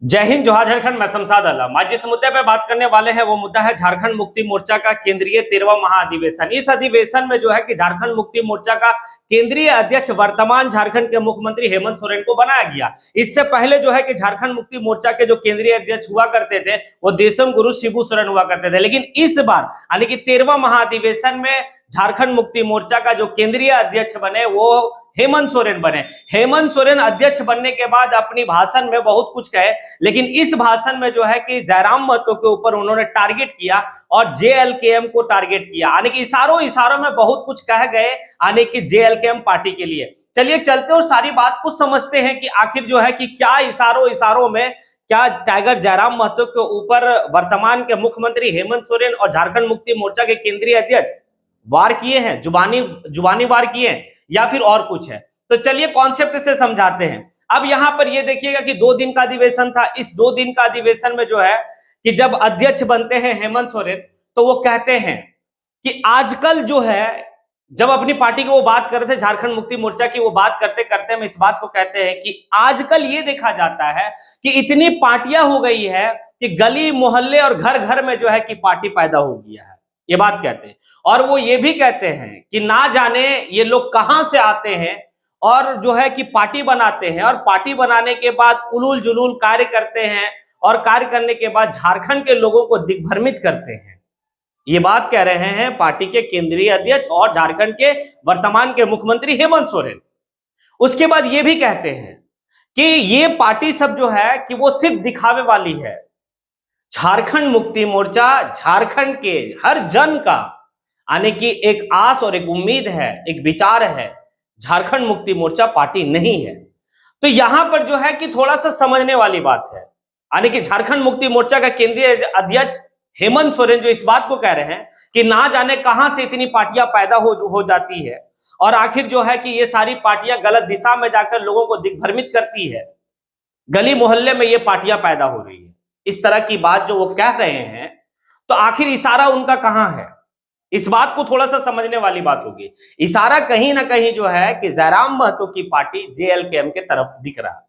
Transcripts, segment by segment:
जय हिंद, जोहार झारखंड। मैं शमशाद आलम। आज जिस मुद्दे पे बात करने वाले हैं वो मुद्दा है झारखंड मुक्ति मोर्चा का केंद्रीय 13वां महाअधिवेशन। इस अधिवेशन में जो है कि झारखंड मुक्ति मोर्चा का केंद्रीय अध्यक्ष वर्तमान झारखंड के मुख्यमंत्री हेमंत सोरेन को बनाया गया। इससे पहले जो है कि झारखंड मुक्ति मोर्चा के जो केंद्रीय अध्यक्ष हुआ करते थे वो देशम गुरु शिबू सोरेन हुआ करते थे, लेकिन इस बार यानी कि 13वां महाअधिवेशन में झारखंड मुक्ति मोर्चा का जो केंद्रीय अध्यक्ष बने वो हेमंत सोरेन बने। हेमंत सोरेन अध्यक्ष बनने के बाद अपनी भाषण में बहुत कुछ कहे, लेकिन इस भाषण में जो है कि जयराम महतो के ऊपर उन्होंने टारगेट किया और जेएलकेएम को टारगेट किया, यानी कि इशारों में बहुत कुछ कह गए, यानी कि जेएलकेएम पार्टी के लिए। चलिए चलते और सारी बात को समझते हैं कि आखिर जो है कि क्या इशारों में क्या टाइगर जयराम महतो के ऊपर वर्तमान के मुख्यमंत्री हेमंत सोरेन और झारखंड मुक्ति मोर्चा के केंद्रीय अध्यक्ष वार किए हैं, जुबानी वार किए हैं या फिर और कुछ है। तो चलिए कॉन्सेप्ट से समझाते हैं। अब यहां पर ये देखिएगा कि 2 दिन का अधिवेशन था। इस 2 दिन का अधिवेशन में जो है कि जब अध्यक्ष बनते हैं हेमंत सोरेन तो वो कहते हैं कि आजकल जो है, जब अपनी पार्टी की वो बात कर रहे थे, झारखंड मुक्ति मोर्चा की वो बात करते करते हम इस बात को कहते हैं कि आजकल ये देखा जाता है कि इतनी पार्टियां हो गई है कि गली मोहल्ले और घर घर में जो है कि पार्टी पैदा हो गया है, ये बात कहते हैं। और वो ये भी कहते हैं कि ना जाने ये लोग कहां से आते हैं और जो है कि पार्टी बनाते हैं और पार्टी बनाने के बाद उलूल जुलूल कार्य करते हैं और कार्य करने के बाद झारखंड के लोगों को दिग्भ्रमित करते हैं। ये बात कह रहे हैं पार्टी के केंद्रीय अध्यक्ष और झारखंड के वर्तमान के मुख्यमंत्री हेमंत सोरेन। उसके बाद ये भी कहते हैं कि ये पार्टी सब जो है कि वो सिर्फ दिखावे वाली है। झारखंड मुक्ति मोर्चा झारखंड के हर जन का आने की एक आस और एक उम्मीद है, एक विचार है। झारखंड मुक्ति मोर्चा पार्टी नहीं है। तो यहां पर जो है कि थोड़ा सा समझने वाली बात है, यानी कि झारखंड मुक्ति मोर्चा का केंद्रीय अध्यक्ष हेमंत सोरेन जो इस बात को कह रहे हैं कि ना जाने कहां से इतनी पार्टियां पैदा हो जाती है और आखिर जो है कि ये सारी पार्टियां गलत दिशा में जाकर लोगों को दिग्भ्रमित करती है, गली मोहल्ले में ये पार्टियां पैदा हो रही है, इस तरह की बात जो वो कह रहे हैं, तो आखिर इशारा उनका कहां है? इस बात को थोड़ा सा समझने वाली बात होगी। इशारा कहीं ना कहीं जो है कि जयराम महतो की पार्टी जेएलकेएम के तरफ दिख रहा है,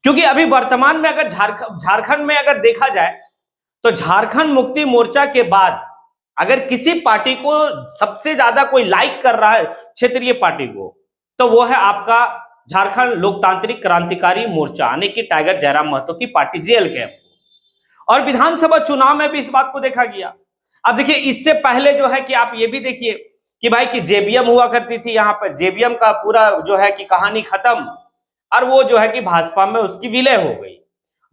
क्योंकि अभी वर्तमान में अगर झारखंड में अगर देखा जाए तो झारखंड मुक्ति मोर्चा के बाद अगर किसी पार्टी को सबसे ज्यादा कोई लाइक कर रहा है क्षेत्रीय पार्टी को, तो वो है आपका झारखंड लोकतांत्रिक क्रांतिकारी मोर्चा, यानी कि टाइगर जयराम महतो की पार्टी जेएलकेएम। और विधानसभा चुनाव में भी इस बात को देखा गया। अब देखिए, इससे पहले जो है कि आप ये भी देखिए कि भाई कि जेबीएम हुआ करती थी, यहां पर जेबीएम का पूरा जो है कि कहानी खत्म और वो जो है कि भाजपा में उसकी विलय हो गई।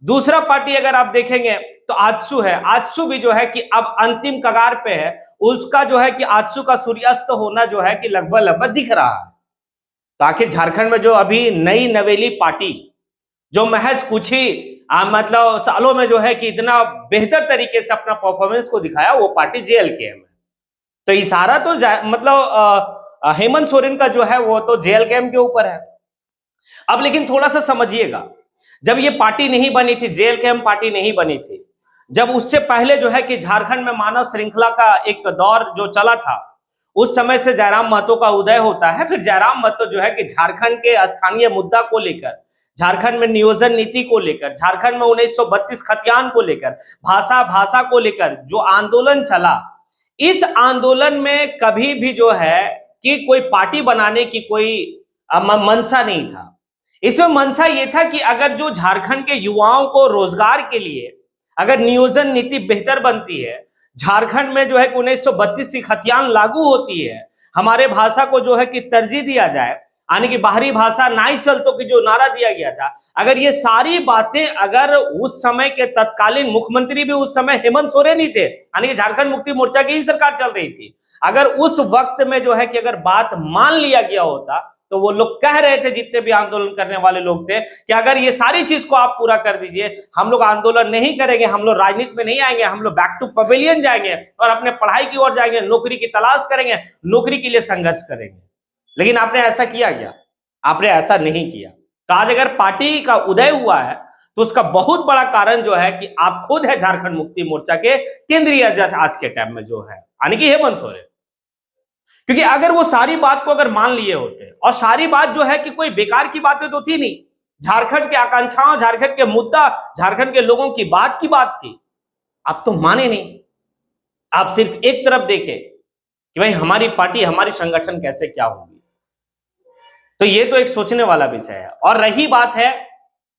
दूसरा पार्टी अगर आप देखेंगे तो आजसू है। आजसू भी जो है कि अब अंतिम कगार पे है, उसका जो है कि आजसू का सूर्यास्त होना जो है कि लगभग दिख रहा है। तो आखिर झारखंड में जो अभी नई नवेली पार्टी जो महज कुछ ही मतलब सालों में जो है कि इतना बेहतर तरीके से अपना परफॉर्मेंस को दिखाया, वो पार्टी जेएलकेएम है। तो इशारा तो मतलब हेमंत सोरेन का जो है वो तो जेएलकेएम के ऊपर है। अब लेकिन थोड़ा सा समझिएगा, जब ये पार्टी नहीं बनी थी, जेएलकेएम पार्टी नहीं बनी थी, जब उससे पहले जो है कि झारखंड में मानव श्रृंखला का एक दौर जो चला था, उस समय से जयराम महतो का उदय होता है। फिर जयराम महतो जो है कि झारखंड के स्थानीय मुद्दा को लेकर, झारखंड में नियोजन नीति को लेकर, झारखंड में 1932 खतियान को लेकर, भाषा को लेकर जो आंदोलन चला, इस आंदोलन में कभी भी जो है कि कोई पार्टी बनाने की कोई मनसा नहीं था। इसमें मनसा यह था कि अगर जो झारखंड के युवाओं को रोजगार के लिए अगर नियोजन नीति बेहतर बनती है, झारखंड में जो है कि 1932 की खतियान लागू होती है, हमारे भाषा को जो है कि तरजीह दिया जाए, यानी कि बाहरी भाषा नाई चलतो की जो नारा दिया गया था, अगर ये सारी बातें अगर उस समय के तत्कालीन मुख्यमंत्री भी उस समय हेमंत सोरेन ही थे, यानी कि झारखंड मुक्ति मोर्चा की ही सरकार चल रही थी, अगर उस वक्त में जो है कि अगर बात मान लिया गया होता, तो वो लोग कह रहे थे, जितने भी आंदोलन करने वाले लोग थे, कि अगर ये सारी चीज को आप पूरा कर दीजिए, हम लोग आंदोलन नहीं करेंगे, हम लोग राजनीति में नहीं आएंगे, हम लोग बैक टू पवेलियन जाएंगे और अपने पढ़ाई की ओर जाएंगे, नौकरी की तलाश करेंगे, नौकरी के लिए संघर्ष करेंगे। लेकिन आपने ऐसा किया क्या? आपने ऐसा नहीं किया। तो आज अगर पार्टी का उदय हुआ है तो उसका बहुत बड़ा कारण जो है कि आप खुद है झारखंड मुक्ति मोर्चा के केंद्रीय अध्यक्ष आज के टाइम में जो है, यानी कि हेमंत सोरेन। क्योंकि अगर वो सारी बात को अगर मान लिए होते, और सारी बात जो है कि कोई बेकार की बातें तो थी नहीं, झारखंड के आकांक्षाओं, झारखंड के मुद्दा, झारखंड के लोगों की बात थी। आप तो माने नहीं, आप सिर्फ एक तरफ देखे कि भाई हमारी पार्टी, हमारी संगठन कैसे क्या होगी। तो ये तो एक सोचने वाला विषय है। और रही बात है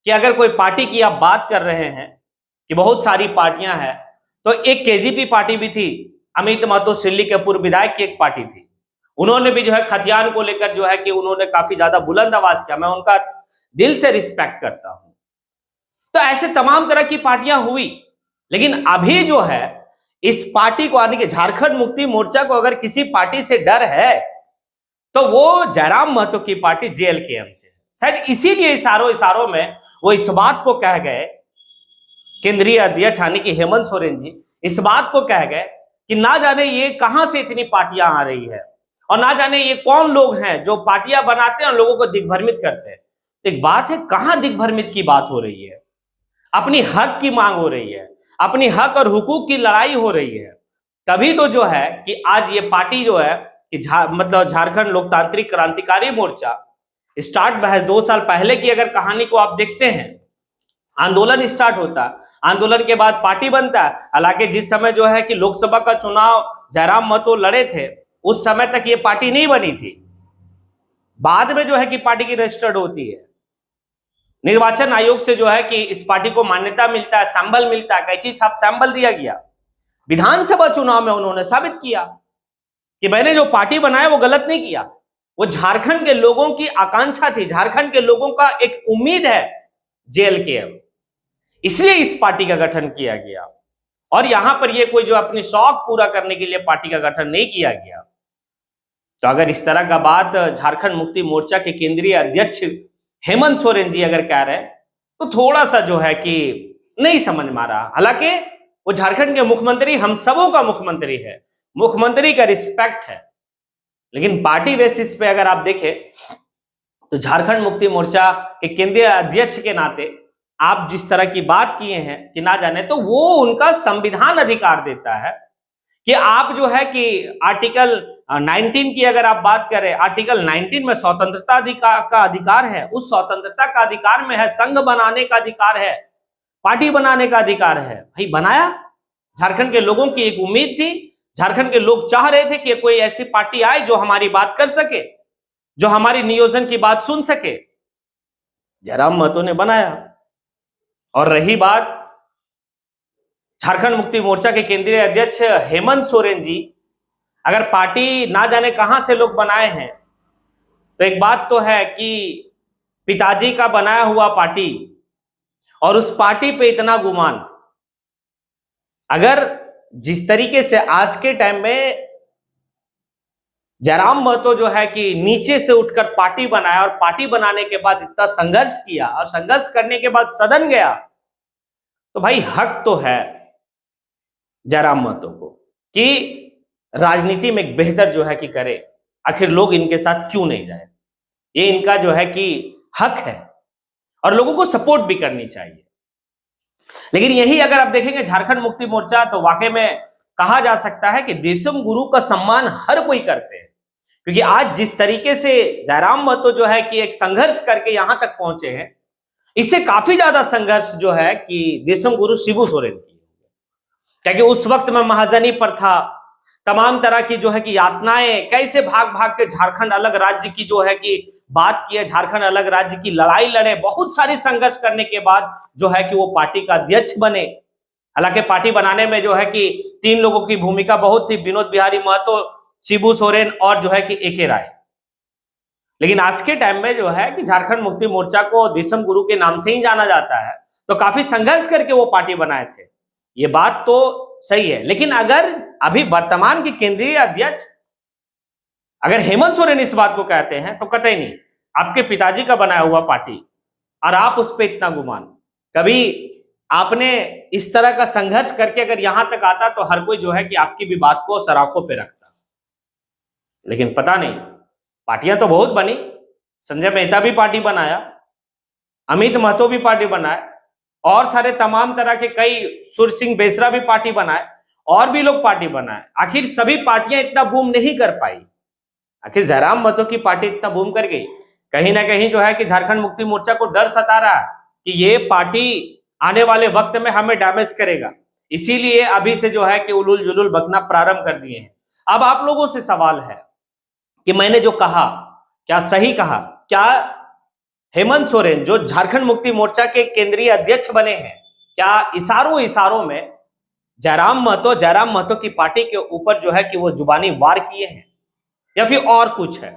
कि अगर कोई पार्टी की आप बात कर रहे हैं कि बहुत सारी पार्टियां हैं, तो एक केजीपी पार्टी भी थी, अमित महतो सिल्ली के पूर्व विधायक की एक पार्टी थी। उन्होंने भी जो है खतियान को लेकर जो है कि उन्होंने काफी ज्यादा बुलंद आवाज किया। मैं उनका दिल से रिस्पेक्ट करता हूं। तो ऐसे तमाम तरह की पार्टियां हुई, लेकिन अभी जो है इस पार्टी को आने के, झारखंड मुक्ति मोर्चा को अगर किसी पार्टी से डर है तो वो जयराम महतो की पार्टी जेएलकेएम से। शायद इसीलिए इशारों में वो इस बात को कह गए, केंद्रीय अध्यक्ष यानी कि हेमंत सोरेन जी इस बात को कह गए कि ना जाने ये कहां से इतनी पार्टियां आ रही है और ना जाने ये कौन लोग हैं जो पार्टियां बनाते हैं और लोगों को दिग्भ्रमित करते हैं। एक बात है, कहां दिग्भ्रमित की बात हो रही है? अपनी हक की मांग हो रही है, अपनी हक और हुकूक की लड़ाई हो रही है। तभी तो जो है कि आज ये पार्टी जो है कि मतलब झारखंड लोकतांत्रिक क्रांतिकारी मोर्चा स्टार्ट महज 2 साल पहले की अगर कहानी को आप देखते हैं, आंदोलन स्टार्ट होता, आंदोलन के बाद पार्टी बनता है। हालांकि जिस समय जो है कि लोकसभा का चुनाव जयराम महतो लड़े थे, उस समय तक ये पार्टी नहीं बनी थी। बाद में जो है कि पार्टी की रजिस्टर्ड होती है, निर्वाचन आयोग से जो है कि इस पार्टी को मान्यता मिलता है, सैंबल मिलता है, कैंची छाप सैंबल दिया गया। विधानसभा चुनाव में उन्होंने साबित किया कि मैंने जो पार्टी बनाया वो गलत नहीं किया। वो झारखंड के लोगों की आकांक्षा थी, झारखंड के लोगों का एक उम्मीद है जेएलकेएम, इसलिए इस पार्टी का गठन किया गया। और यहां पर ये कोई जो अपनी शौक पूरा करने के लिए पार्टी का गठन नहीं किया गया। तो अगर इस तरह का बात झारखंड मुक्ति मोर्चा के केंद्रीय अध्यक्ष हेमंत सोरेन जी अगर कह रहे हैं, तो थोड़ा सा जो है कि नहीं समझ में आ रहा। हालांकि वो झारखंड के मुख्यमंत्री हम सबों का मुख्यमंत्री है, मुख्यमंत्री का रिस्पेक्ट है, लेकिन पार्टी बेसिस पे अगर आप देखें तो झारखंड मुक्ति मोर्चा के केंद्रीय अध्यक्ष के नाते आप जिस तरह की बात किए हैं कि ना जाने, तो वो उनका संविधान अधिकार देता है कि आप जो है कि आर्टिकल 19 की अगर आप बात करें, आर्टिकल 19 में स्वतंत्रता का अधिकार है। उस स्वतंत्रता का अधिकार में है संघ बनाने का अधिकार है, पार्टी बनाने का अधिकार है। भाई बनाया, झारखंड के लोगों की एक उम्मीद थी, झारखंड के लोग चाह रहे थे कि कोई ऐसी पार्टी आए जो हमारी बात कर सके, जो हमारी नियोजन की बात सुन सके। जयराम महतो ने बनाया। और रही बात झारखंड मुक्ति मोर्चा के केंद्रीय अध्यक्ष हेमंत सोरेन जी, अगर पार्टी ना जाने कहां से लोग बनाए हैं, तो एक बात तो है कि पिताजी का बनाया हुआ पार्टी और उस पार्टी पे इतना गुमान, अगर जिस तरीके से आज के टाइम में जयराम महतो जो है कि नीचे से उठकर पार्टी बनाया और पार्टी बनाने के बाद इतना संघर्ष किया और संघर्ष करने के बाद सदन गया, तो भाई हक तो है जयराम महतो को कि राजनीति में एक बेहतर जो है कि करे। आखिर लोग इनके साथ क्यों नहीं जाए, ये इनका जो है कि हक है और लोगों को सपोर्ट भी करनी चाहिए। लेकिन यही अगर आप देखेंगे झारखंड मुक्ति मोर्चा, तो वाकई में कहा जा सकता है कि देशम गुरु का सम्मान हर कोई करते हैं, क्योंकि आज जिस तरीके से जयराम महतो जो है कि एक संघर्ष करके यहां तक पहुंचे हैं, इससे काफी ज्यादा संघर्ष जो है कि देशम गुरु शिबू सोरेन की, क्योंकि उस वक्त में महाजनी पर था, तमाम तरह की जो है कि यातनाएं, कैसे भाग भाग के झारखंड अलग राज्य की जो है कि बात की है, झारखंड अलग राज्य की लड़ाई लड़े, बहुत सारी संघर्ष करने के बाद जो है कि वो पार्टी का अध्यक्ष बने। हालांकि पार्टी बनाने में जो है कि 3 लोगों की भूमिका बहुत थी, विनोद बिहारी महतो, शिबू सोरेन और जो है कि एके राय। लेकिन आज के टाइम में जो है कि झारखंड मुक्ति मोर्चा को देशम गुरु के नाम से ही जाना जाता है, तो काफी संघर्ष करके वो पार्टी बनाए थे, ये बात तो सही है। लेकिन अगर अभी वर्तमान के केंद्रीय अध्यक्ष अगर हेमंत सोरेन इस बात को कहते हैं, तो कतई नहीं, आपके पिताजी का बनाया हुआ पार्टी और आप उस पर इतना गुमान, कभी आपने इस तरह का संघर्ष करके अगर यहां तक आता तो हर कोई जो है कि आपकी भी बात को सराखों पे रखता। लेकिन पता नहीं, पार्टियां तो बहुत बनी, संजय मेहता भी पार्टी बनाया, अमित महतो भी पार्टी बनाए, और सारे तमाम तरह के कई, सुर सिंह बेसरा भी पार्टी बनाए, और भी लोग पार्टी बनाए। आखिर सभी पार्टियां इतना बूम नहीं कर पाई, आखिर जयराम महतो की पार्टी इतना बूम कर गई। कहीं ना कहीं जो है कि झारखंड मुक्ति मोर्चा को डर सता रहा है कि ये पार्टी आने वाले वक्त में हमें डैमेज करेगा, इसीलिए अभी से जो है कि उलूल जुलूल बकना प्रारंभ कर दिए हैं। अब आप लोगों से सवाल है कि मैंने जो कहा क्या सही कहा? क्या हेमंत सोरेन जो झारखंड मुक्ति मोर्चा के केंद्रीय अध्यक्ष बने हैं, क्या इशारों इशारों में जयराम महतो की पार्टी के ऊपर जो है कि वो जुबानी वार किए हैं या फिर और कुछ है?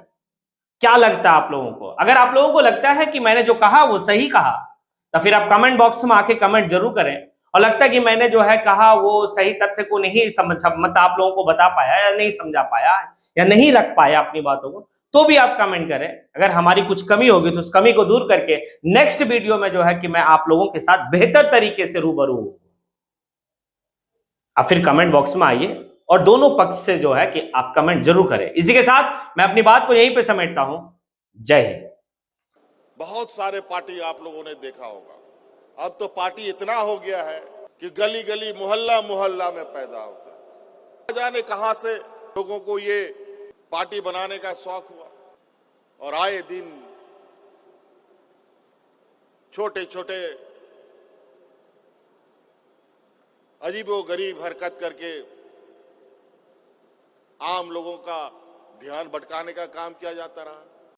क्या लगता है आप लोगों को? अगर आप लोगों को लगता है कि मैंने जो कहा वो सही कहा तो फिर आप कमेंट बॉक्स में आके कमेंट जरूर करें। और लगता है कि मैंने जो है कहा वो सही तथ्य को नहीं समझ मतलब आप लोगों को बता पाया या नहीं समझा पाया या नहीं रख पाया अपनी बातों को, तो भी आप कमेंट करें। अगर हमारी कुछ कमी होगी तो उस कमी को दूर करके नेक्स्ट वीडियो में जो है कि मैं आप लोगों के साथ बेहतर तरीके से रूबरू हूं। आप फिर कमेंट बॉक्स में आइए और दोनों पक्ष से जो है कि आप कमेंट जरूर करें। इसी के साथ मैं अपनी बात को यहीं पे समेटता हूं। जय हिंद। बहुत सारे पार्टी आप लोगों ने देखा होगा, अब तो पार्टी इतना हो गया है कि गली गली मोहल्ला मोहल्ला में पैदा होता है। न जाने कहां से लोगों को ये पार्टी बनाने का शौक हुआ और आए दिन छोटे छोटे अजीबोगरीब हरकत करके आम लोगों का ध्यान भटकाने का काम किया जाता रहा।